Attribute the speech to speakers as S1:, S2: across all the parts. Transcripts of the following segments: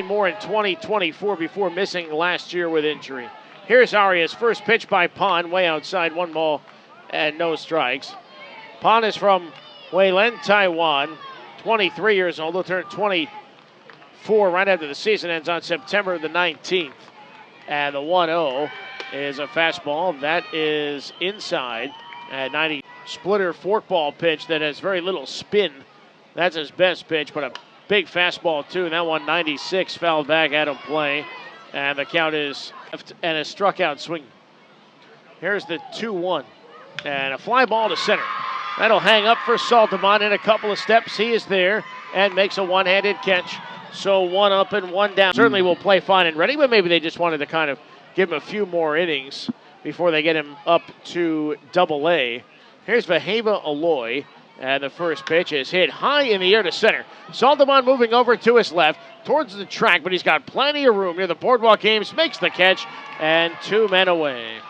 S1: More in 2024 before missing last year with injury. Here's Arias, first pitch by Pon, way outside, 1 ball and no strikes. Pon is from Hualien, Taiwan, 23 years old. He'll turn 24 right after the season ends on September the 19th. And the 1-0 is a fastball. That is inside at 90. Splitter forkball pitch that has very little spin. That's his best pitch, but a big fastball, too. And that 196 fouled back at him play. And the count is left and a struck out swing. Here's the 2-1. And a fly ball to center. That'll hang up for Saltamon in a couple of steps. He is there and makes a one-handed catch. So 1 up and 1 down. Certainly will play fine and ready, but maybe they just wanted to kind of give him a few more innings before they get him up to Double-A. Here's Vaheva Aloy. And the first pitch is hit high in the air to center. Saltamon moving over to his left towards the track, but he's got plenty of room near the boardwalk. Games makes the catch, and 2 men away.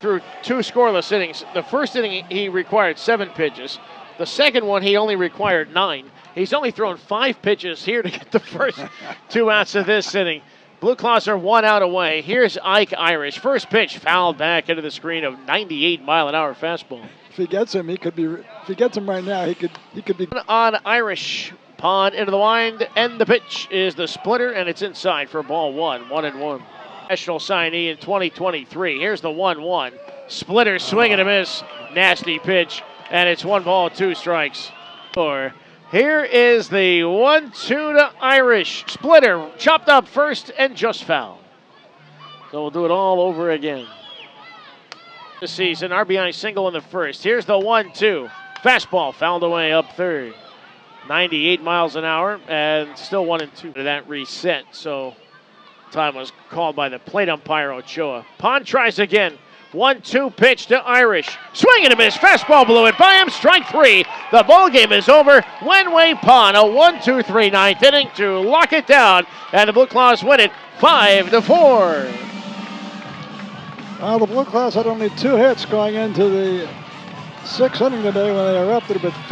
S1: Through 2 scoreless innings. The first inning he required 7 pitches. The second one he only required 9. He's only thrown 5 pitches here to get the first 2 outs of this inning. Blue Claws are 1 out away. Here's Ike Irish. First pitch fouled back into the screen of 98-mile-an-hour fastball.
S2: If he gets him, he could be. If he gets him right now, he could be.
S1: On Irish, Pon into the wind, and the pitch is the splitter, and it's inside for ball 1, 1-1. National signee in 2023. Here's the 1-1. Splitter swing and a miss. Nasty pitch, and it's 1 ball, 2 strikes. Here is the 1-2 to Irish. Splitter chopped up first and just fouled. So we'll do it all over again. This season, RBI single in the first. Here's the 1-2. Fastball fouled away up third. 98 miles an hour and still 1-2 to that reset. So time was called by the plate umpire Ochoa. Pon tries again. 1-2 pitch to Irish. Swing and a miss. Fastball blew it by him. Strike 3. The ball game is over. Wenwei Pon, a 1-2-3 ninth inning to lock it down. And the Blue Claws win it 5-4.
S2: The Blue Claws had only 2 hits going into the 6th inning today when they erupted with 5.